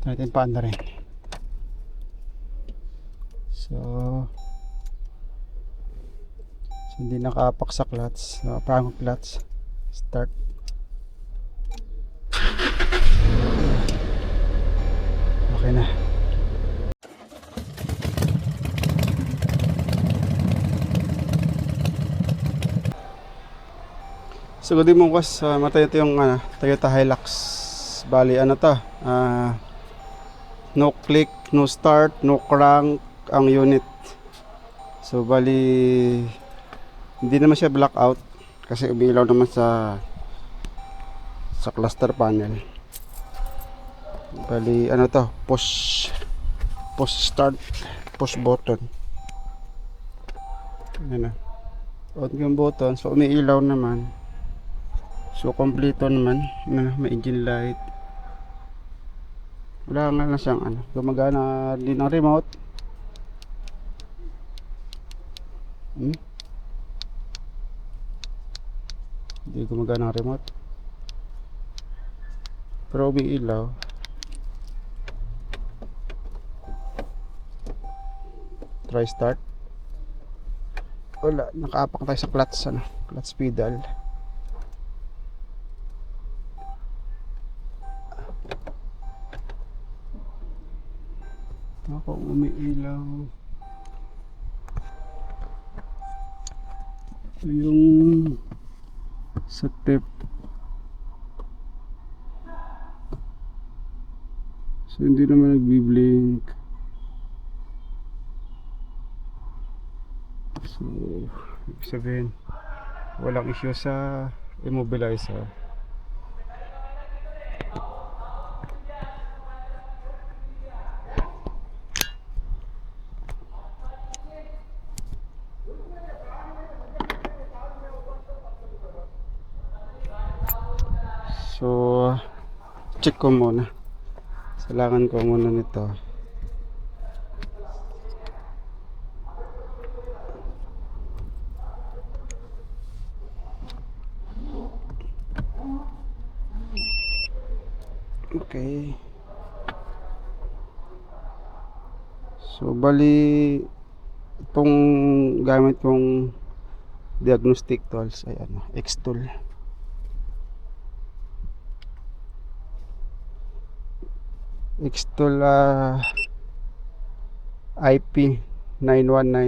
Ito natin paanda rin. So hindi nakapak sa clutch, nakapangong clutch. Start. Okay na. So good morning boss, matay ito yung Toyota Hilux. Bali ano to, no click, no start, no crank ang unit. So bali hindi naman siya blackout kasi umiilaw naman sa cluster panel. Bali ano to, push start, push button. Ano, on yung button, so umiilaw naman. So kompleto naman, may engine light. Wala nga na siyang gumagana din ang remote. Hindi gumagana ang remote. Pero umiilaw. Try start. Wala, nakaapak tayo sa clutch, clutch pedal. Ako umiilaw. Yung sa tip. So hindi naman nagbi-blink. So ibig sabihin walang issue sa immobilizer. So check ko muna, salangan ko muna nito. Okay, so bali itong gamit kong diagnostic tools ay X-Tool. X-Tool IP919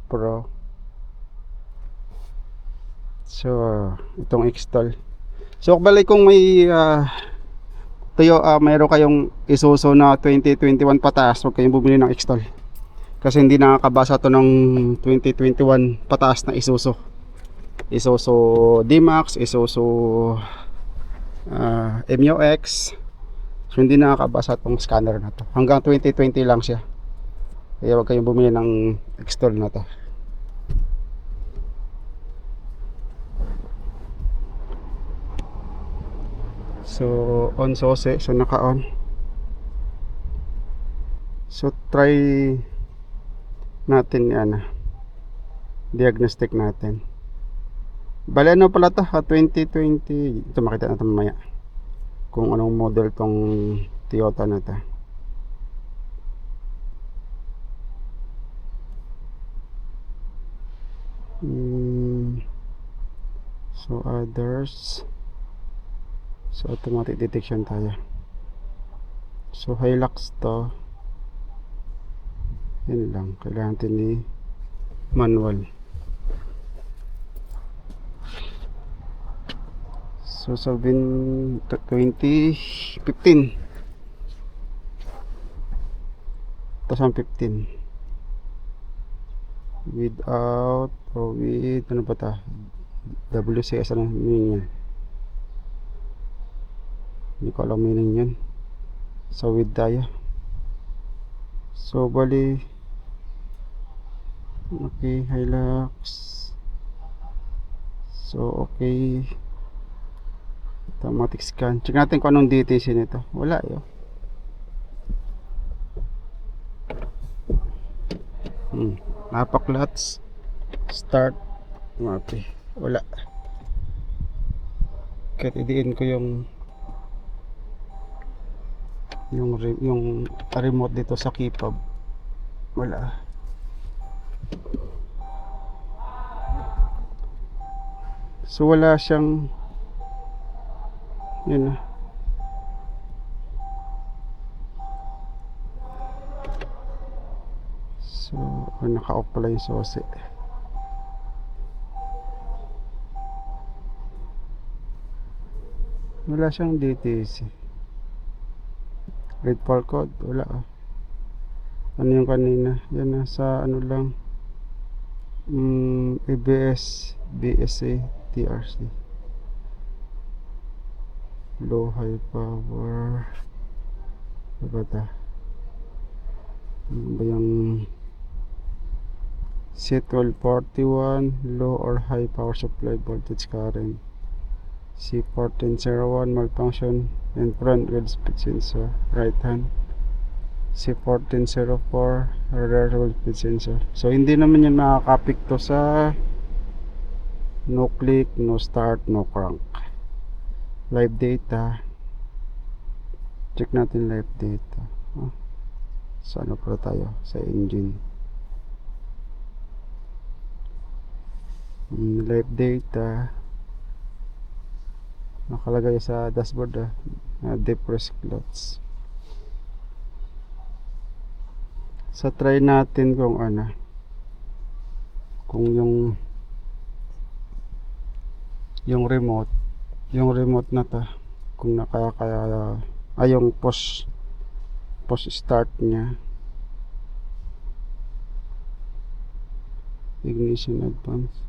Pro. So itong X-Tool. So bali kung may mayroon kayong Isuzu na 2021 pataas, huwag kayong bumili ng X-Tool kasi hindi nakakabasa to ng 2021 pataas na Isuzu D-Max, Isuzu MUX. So hindi nakakabasa tong scanner na to. Hanggang 2020 lang siya. Kaya huwag kayong bumili ng X-Tool na to. So on sose, so naka-on. So try natin diagnostic natin. Bale ano pala to, 2020. Ito makita natin mamaya kung anong model tong Toyota na to. So others. So automatic detection tayo. So Hilux to. Yun lang, kailangan natin ni manual. So sabihin 2015 without o with ano ba ta, WCS ano meaning yan, hindi ko alam meaning yan. So with tayo, so bali okay. Hilux, so okay, automatic scan. Check natin kung anong DTC nito. Wala yun. Napak-clutch, start, okay. Wala. Kahit idiin ko yung yung remote dito sa keypad wala. So wala siyang yun na. So naka-off pala yung susi. Wala siyang DTC. Read for code wala ano yung kanina yan sa ano lang ABS BSA TRC low high power ano ba ito ano ba yung C1241 low or high power supply voltage current C1401 malfunction in front wheel speed sensor right hand C1404 rear wheel speed sensor. So hindi naman yan makakapikto sa no click, no start, no crank. Live data, check natin live data. So ano pala tayo sa engine. Live data nakalagay sa dashboard depress clutch. So try natin kung ano kung yung remote na to kung nakakaya yung push start nya ignition advance.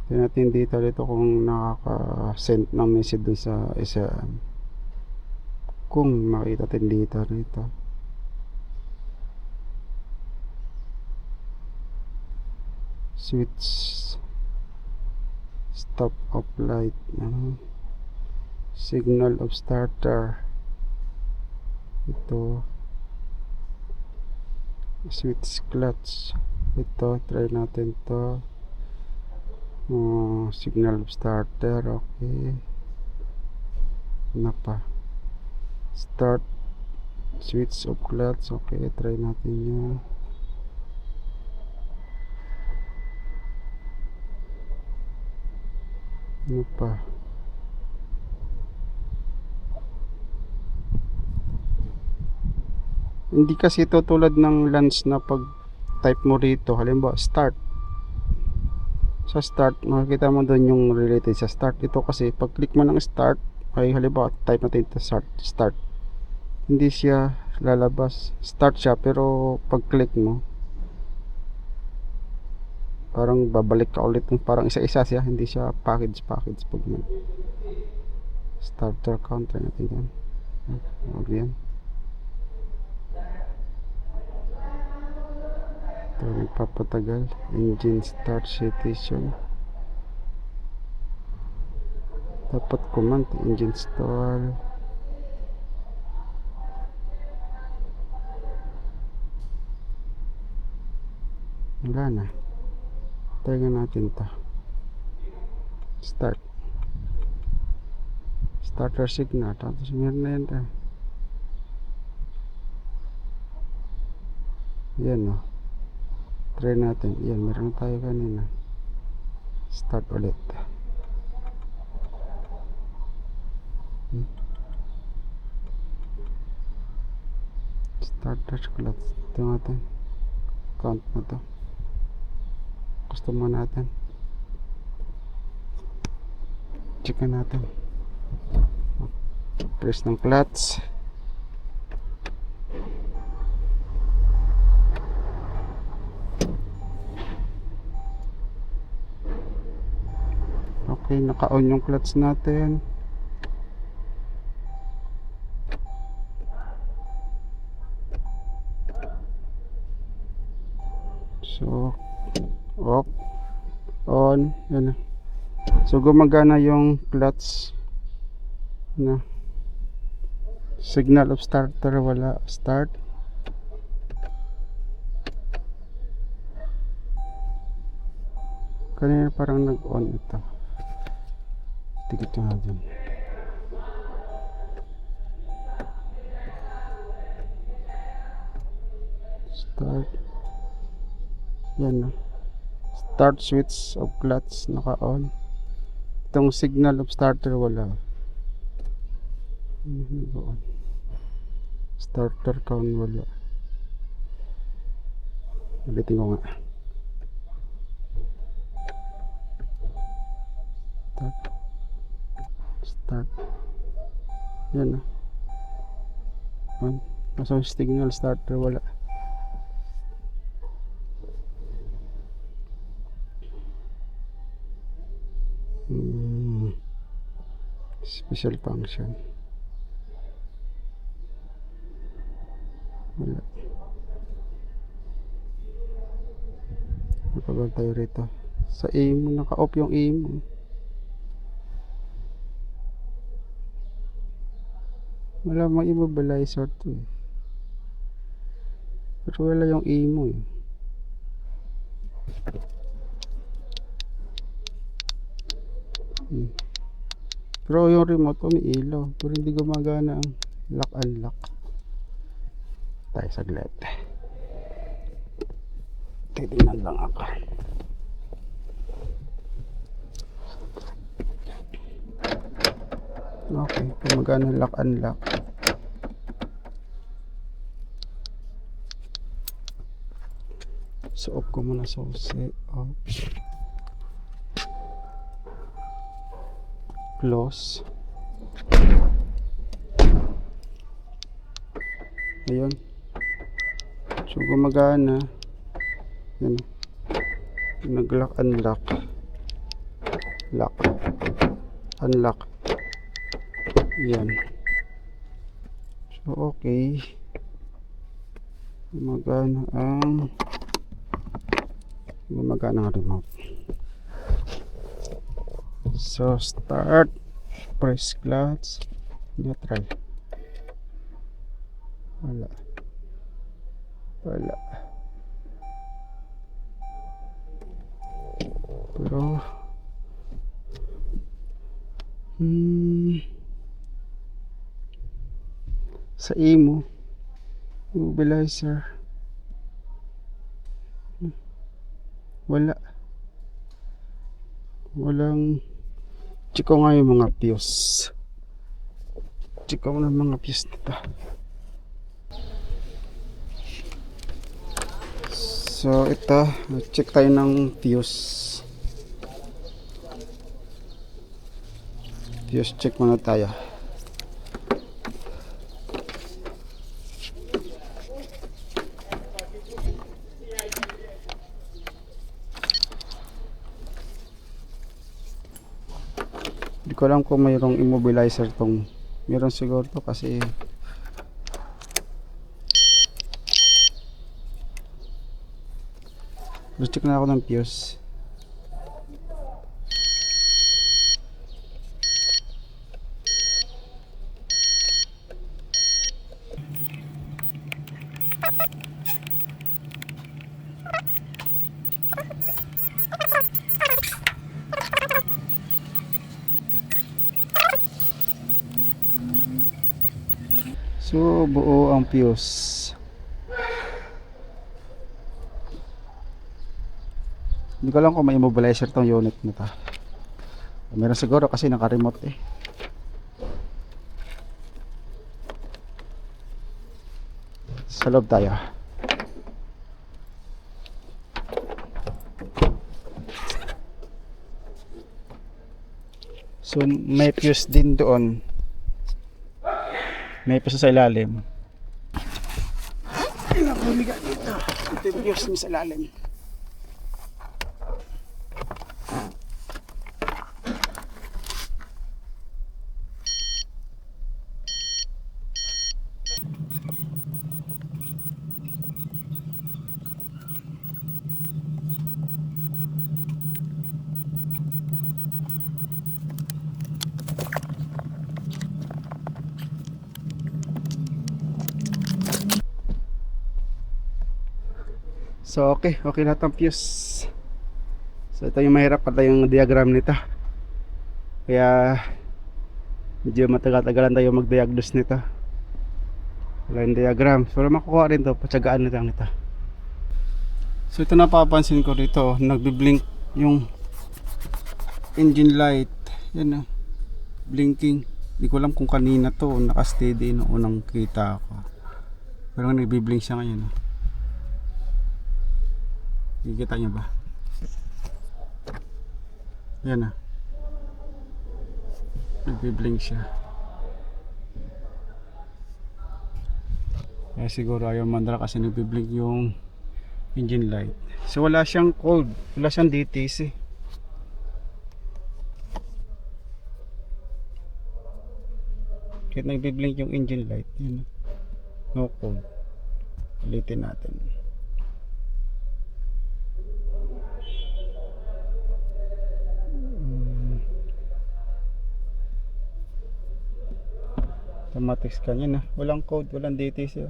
Tingnan natin dito kung nakaka-send ng message dun sa isa kung makita natin rito switch stop off light signal of starter ito switch clutch ito try natin to signal of starter okay na pa start switch of clutch okay try natin yun ano pa hindi kasi ito tulad ng lens na pag type mo rito halimbawa start sa start makikita mo doon yung related sa start. Ito kasi pag click mo ng start ay halimbawa type natin ito start hindi siya lalabas start siya pero pag click mo parang babalik ka ulit parang isa-isa siya hindi siya package pag starter counter natin yan huwag yan ito nagpapatagal engine start citation dapat command engine stall wala na tayo natin to start starter signal tapos meron na yan yan o try natin yan meron tayo kanina start ulit starter clutch ito natin count na to customer natin check natin press ng clutch okay naka-on yung clutch natin so off on yan na so gumagana yung clutch na signal of starter wala start kanina parang nag-on ito tikit nyo natin Start. Yan na. Start switch of clutch naka-on. Itong signal of starter wala. Starter count wala. Ulitin ko nga. Start. Yan na. On. Nasa signal starter wala. Special function. Wala. Napabal tayo rito. Sa aim mo, naka-off yung aim mo. Wala mang immobilizer to eh. Pero wala yung aim mo eh. Pero yung remote umiilaw. Pero hindi gumagana ang lock-unlock. Tayo saglit. Titingnan lang ako. Okay, gumagana lock-unlock. So off ko muna sa off. Close. Ayun. So gumagana. Yan. Nag-lock, unlock. Lock. Unlock. Yan. So okay. Gumagana ang remote. So start, press clutch, neutral. Wala. Pero sa imo immobilizer walang. Check ko nga yung mga fuse. Check ko na mga fuse nito. So ito, check tayo ng fuse. Fuse check muna tayo. Hindi ko alam kung mayroong immobilizer tong. Meron siguro to kasi check na ako ng fuse. So buo ang fuse. Hindi ko lang kung may immobilizer tong unit na to. Meron siguro kasi naka-remote eh. Sa loob tayo. So may fuse din doon. May fuse sa ilalim. Ilang bumiga dito. Ito yung fuse sa ilalim. So okay lahat ng fuse. So ito yung mahirap pala yung diagram nito. Kaya medyo matagal-tagalan tayo mag-diagnose nito. Wala yung diagram. So makukuha rin to, patsagaan nito. So ito napapansin ko dito, nagbi-blink yung engine light. Yan na, blinking. Hindi ko alam kung kanina to naka-steady nung unang kita ko. Pero nagbi-blink siya ngayon. Nakikita niyo ba? Yan na. Nagbi-blink siya. Kaya siguro ayaw mandala kasi nagbi-blink yung engine light. So wala siyang code, wala siyang DTC. Kahit nagbi-blink yung engine light, yun, no code. Ulitin natin. Automatic scan yun na. Walang code, walang DTC.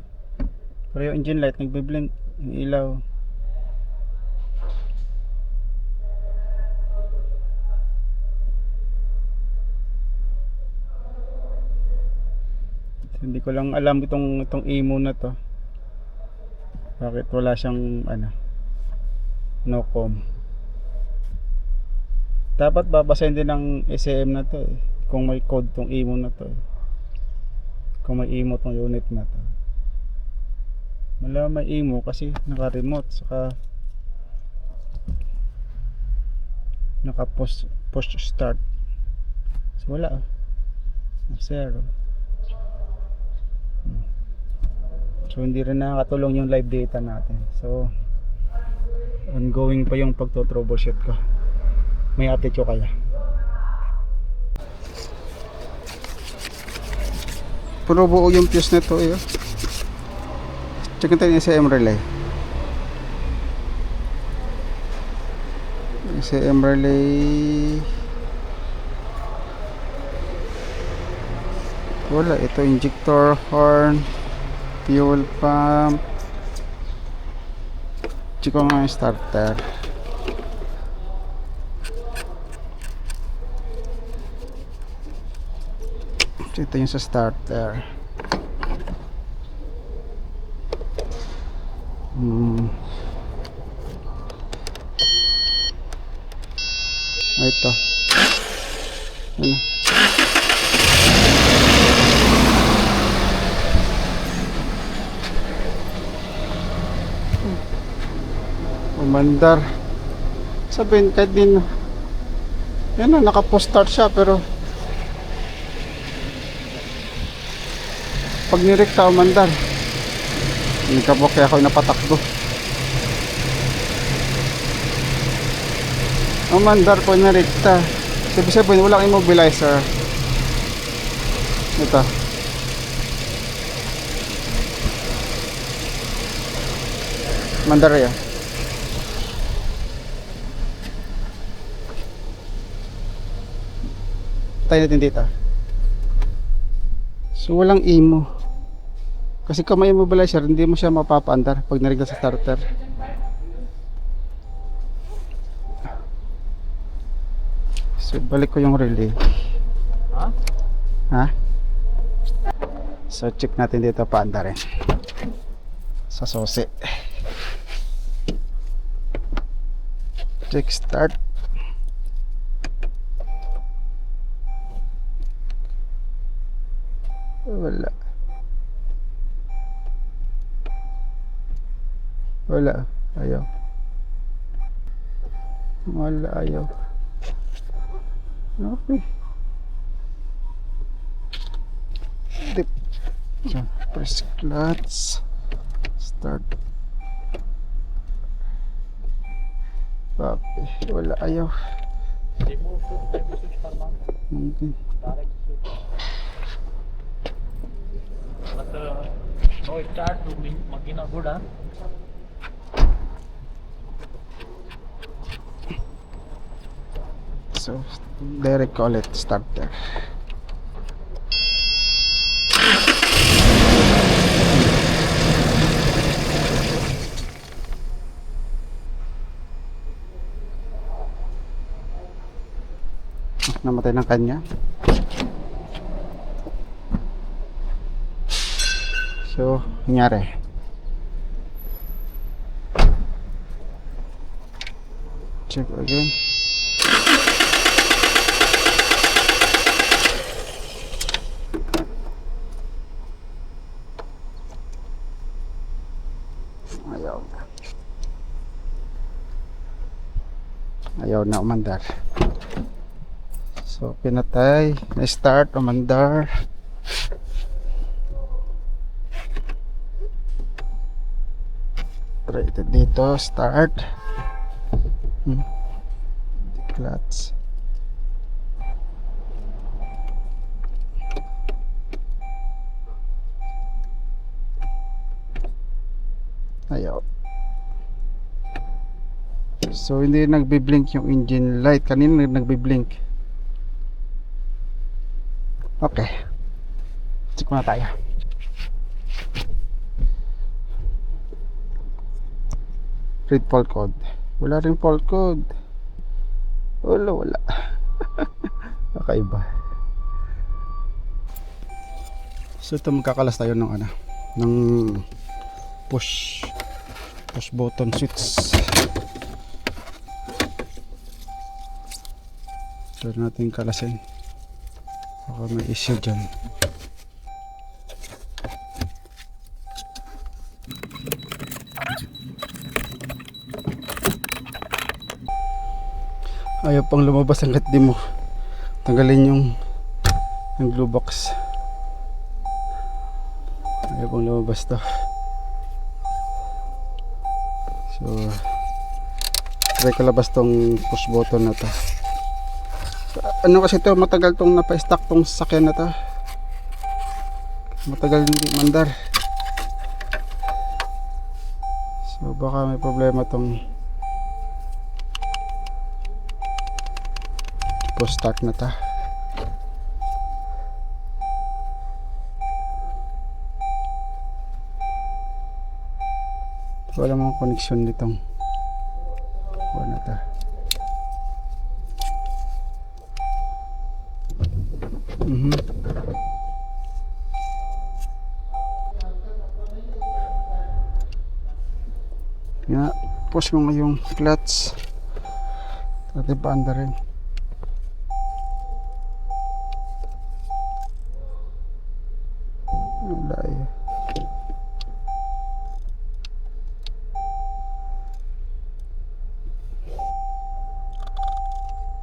Pero yung engine light nagbi-blink, yung ilaw. Hindi ko lang alam itong imo na to. Bakit wala siyang no com. Dapat babasahin din ng SAM na to kung may code tong imo na to Kung may imo tong unit na to. Wala may imo kasi naka-remote saka naka-push start. So wala. Zero. So hindi rin nakakatulong yung live data natin. So ongoing pa yung pagto-troubleshoot ko. May update ko kaya. Puro buo yung fuse nito Check natin yung SAM relay. SAM relay. Wala, ito injector, horn, fuel pump. Check ko nga yung starter. Ito yung sa starter. Ito. Ano? Umandar. Sabihin kahit din yan na, naka-post start siya pero pag nirekta umandar. Hindi ka po kaya ako napatakbo. Umandar po nirekta. Sabihin walang immobilizer. Ito. Mandar yan. Tayo natin dito. So walang imo. Kasi kung may immobilizer, hindi mo siya mapapaandar pag narigla sa starter. So balik ko yung relay. Ha? So check natin dito paandarin. Sa susi. Check start. Wala. Wala. Ayaw. Wala. Ayaw. Okay. Dip. So, press clutch. Start. Okay. Wala. Ayaw. Okay. No start to makina good So direct call it starter. Namatay ng kanya. So, nangyari. check again. Ayaw na. Ayaw na umandar. So pinatay, na-start, umandar. Try ito dito, start. Clutch. Ayaw. So hindi nagbi-blink yung engine light. Kanina nagbi-blink. Okay. Check muna tayo. Read fault code. Wala rin fault code. Wala. Kakaiba. So ito magkakalas tayo ng ng push button switch. Try natin kalasin. Baka may issue dyan. Ayaw pang lumabas hanggat di mo tanggalin yung glue box. Ayaw pang lumabas to. So try ko labas tong push button na to. Ano kasi to, matagal tong napa-stack tong sasakyan na to. Matagal hindi mandar. So baka may problema tong push start na to. Wala mga connection nitong wala na to. Push mo nga yung clutch. Dati paanda rin. Wala eh.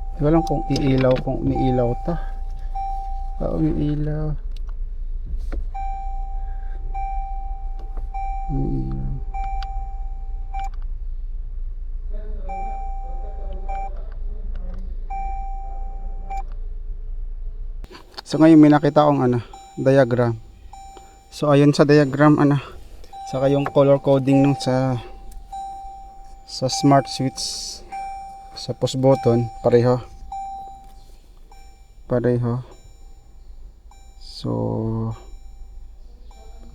Hindi ko alam kung iilaw, kung umiilaw to. Umiilaw. Umiilaw. So ngayon may nakita akong diagram. So ayun sa diagram saka yung color coding nung sa smart switch sa push button pareho. So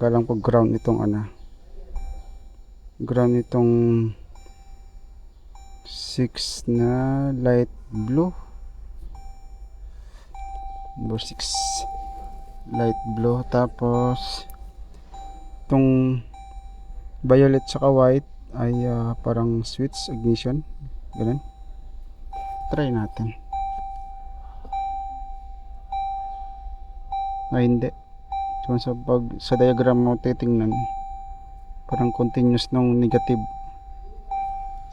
galang po ground itong ground itong 6 na light blue. Number 6 light blue, tapos itong violet saka white ay parang switch ignition, ganun. Try natin. Hindi kung sa diagram mo titingnan, parang continuous nung negative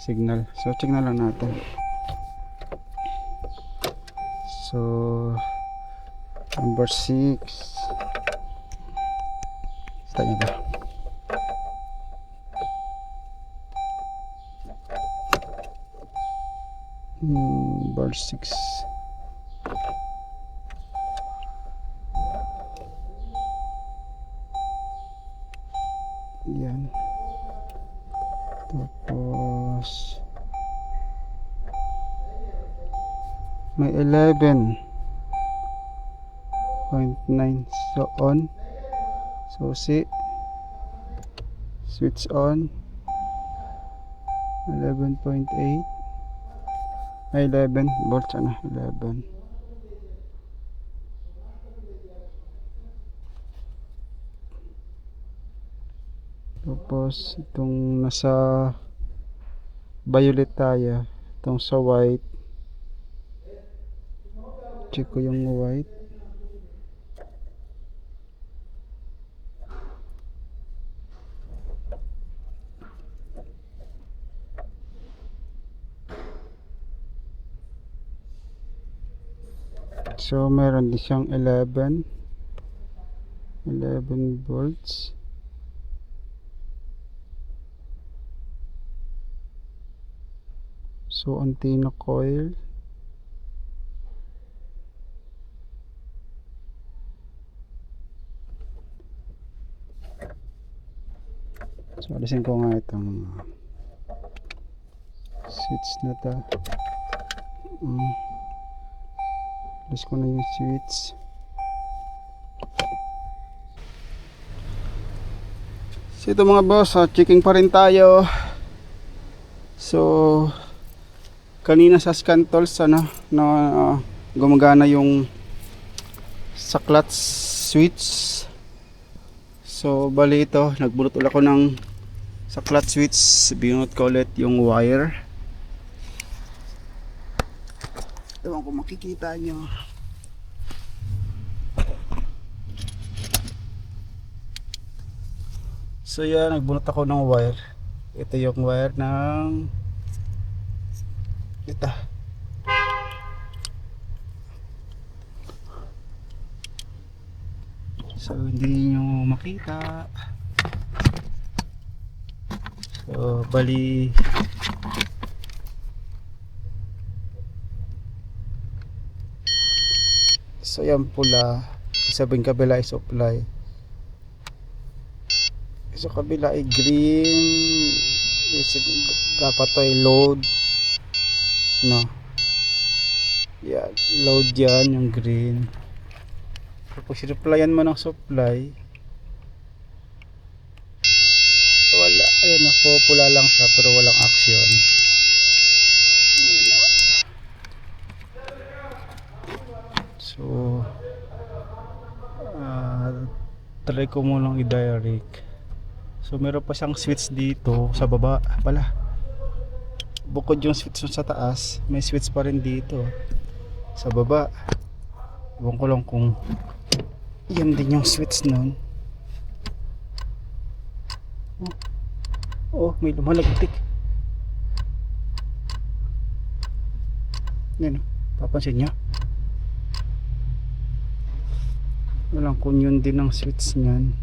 signal. So check na lang natin. So number 6. Kita niyo ba? Number 6. Yan. Tapos may 11.9. So on. So see, switch on. 11.8. Ay 11 volts 11. Tapos itong nasa violet tayo Itong sa white. Check ko yung white. So meron din siyang 11 volts. So antenna coil. So alisin ko nga itong switch na to. Alis ko na yung switch. So ito mga boss, checking pa rin tayo. So kanina sa scan tools na gumagana yung sa clutch switch. So bali ito, nagbulot ulit ako ng sa clutch switch, binunot ko ulit yung wire. Ewan ko makikita nyo. So yan, nagbunot ako ng wire. Ito yung wire ng ito. So hindi nyo makita. So bali so yan pula, isabing kabila ay supply, sa kabila ay green, dapat ay load, no, yan, load yan yung green. Tapos replyan mo ng supply, wala, ayun na po, pula lang siya pero walang action. So try ko munang i-direct. So meron pa siyang switch dito sa baba pala, bukod yung switch sa taas, may switch pa rin dito sa baba. Ewan ko lang kung yan din yung switch nun. Oh, may lumalagtik. Yan, papansin nyo, walang kung yun din ang switch nyan.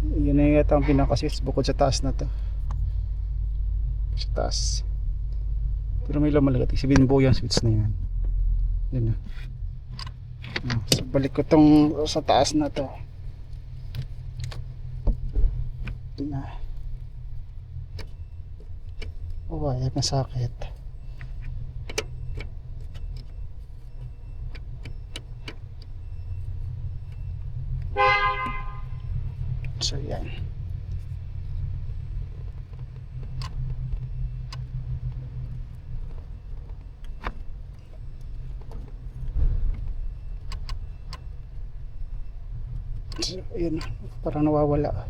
Yun na yata ang pinaka-switch bukod sa taas na to, sa taas. Pero may lumalagtik, sabihin buo yung switch na yan. Yun na. So balik ko tong sa taas na to. Yun na. Oh, wire na sakit. So yan. So yun, parang nawawala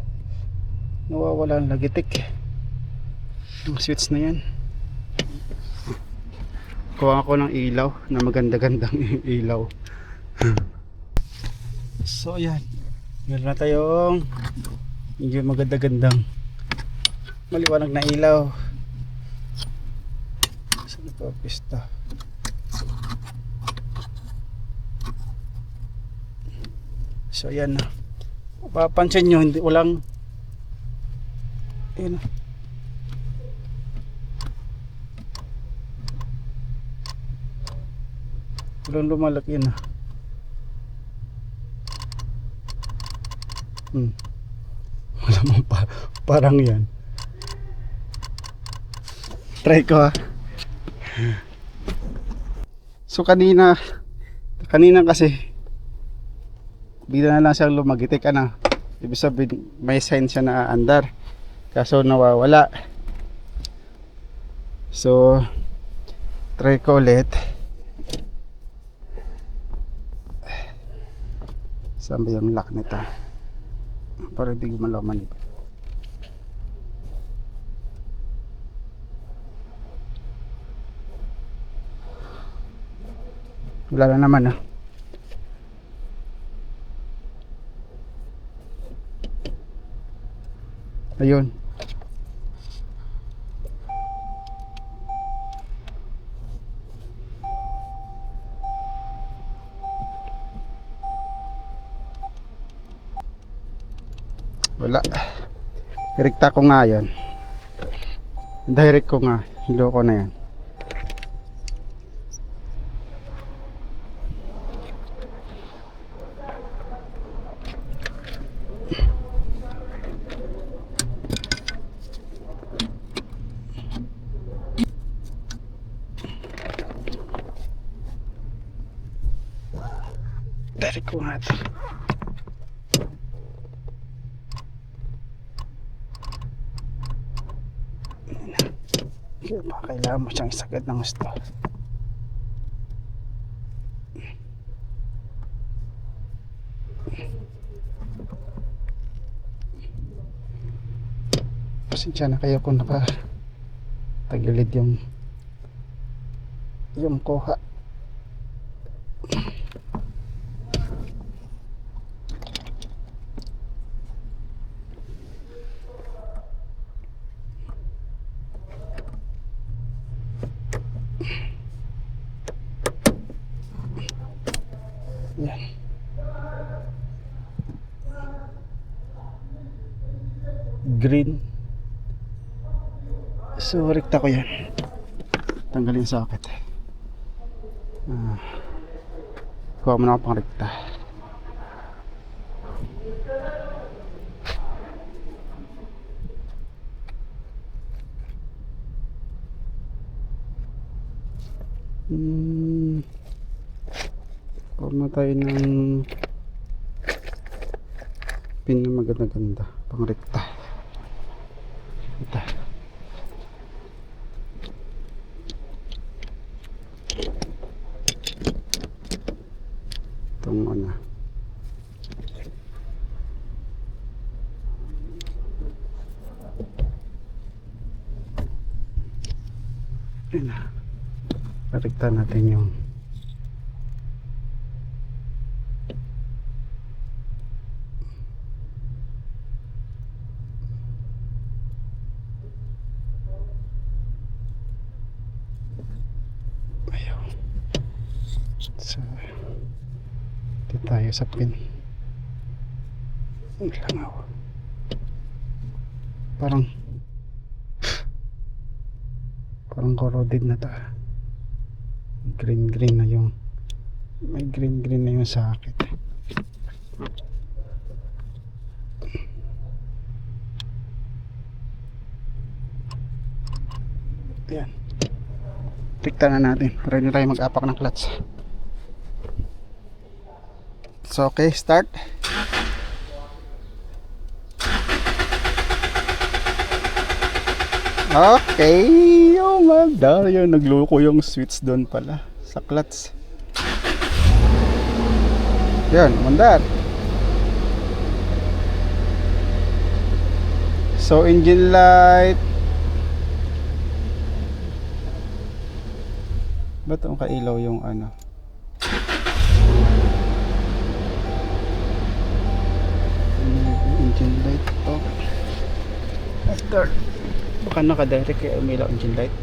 ang lagitik yung switch na yan. Kuha ako ng ilaw na maganda-gandang ilaw. So yan, meron na tayong medyo maganda-gandang maliwanag na ilaw. Saan ito pista? So yan na, papansin nyo, hindi, walang yun, walang lumalaki na. Wala mong parang yan. Try ko ha. So kanina kasi bigla na lang siyang lumagitik, ibig sabihin may sign siya na andar, kaso nawawala. So try ko ulit. Saan ba yung lock nito para hindi gumalaw man ito? Wala na naman ah. Ayun. Wala. Direkta ko nga yan. Direct ko nga. Hilo ko na yan. Direct ko nga ito. Kailangan mo siyang isagad ng gusto. Pasensya na kayo kung tagilid yung kuha. Yan. Green. So, rekta ko yan. Tanggalin sa socket. Kuha mo na ako pang rekta. Kuha mo tayo ng pin na maganda-ganda pang rekta. Ito. Itong ano. Yun na. Rekta natin yung so, dito tayo sa pin. Langaw. Parang corroded na to. Green na yung may green na yung socket. Ayan. Tikta na natin para hindi tayo mag-apak ng clutch. So okay, start. Okay, oh magda yun, nagloko yung switch doon pala sa clutch. Yan, mandar. So engine light. Ba't ang kailaw yung ano? Engine light. Okay. After. Baka naka-direct kaya umilaw engine light.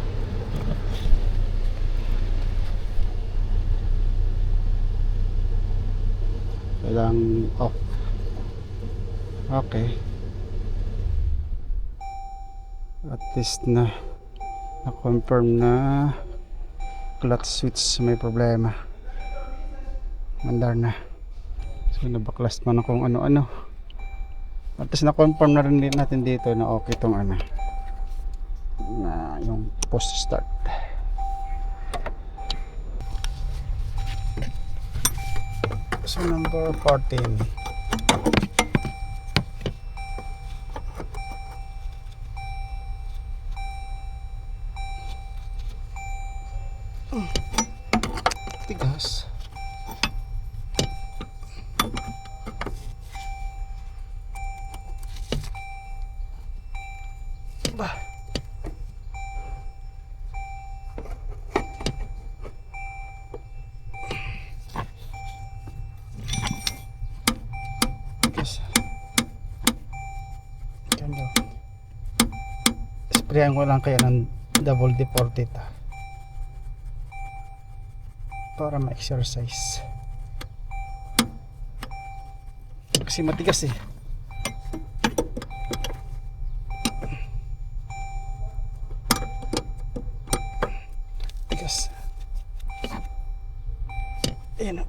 Kailangan off. Okay. At least na-confirm na clutch switch may problema. Mandar na. So nabaklas man akong ano-ano. At least na-confirm na rin natin dito na okay tong ano, na yung post start. So number 14. Tigas. Bah. Sprayan ko lang kaya ng double deportita para ma-exercise kasi matigas eh. Tigas. Ayan o.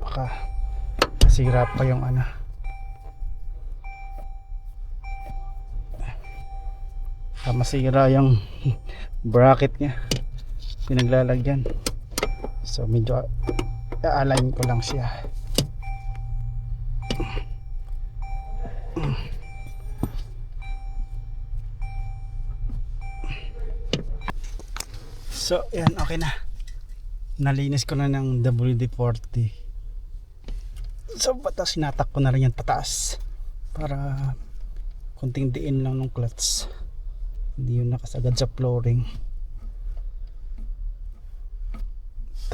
Baka nasira pa yung ano. Baka masira yung bracket niya. Pinaglalagyan. So medyo i-align ko lang siya. So yan, okay na. Nalinis ko na ng WD-40. So batas sinatak ko na rin yan pataas para kunting diin lang ng clutch, hindi yun nakasagad sa flooring.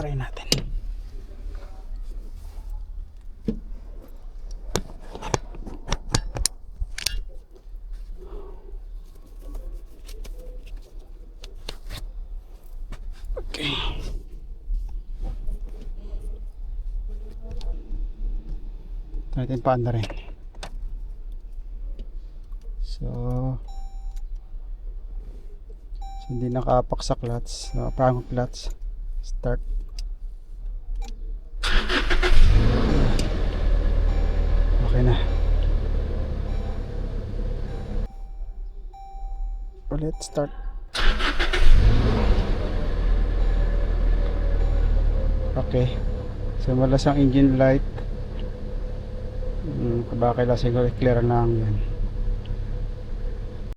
Try natin. Okay. Try natin paanda rin. So hindi nakapak sa clutch, nakapangong clutch. Start. Okay na. Ulit start. Okay. So wala siyang engine light. Baka kailangan siguro i-clear lang yan.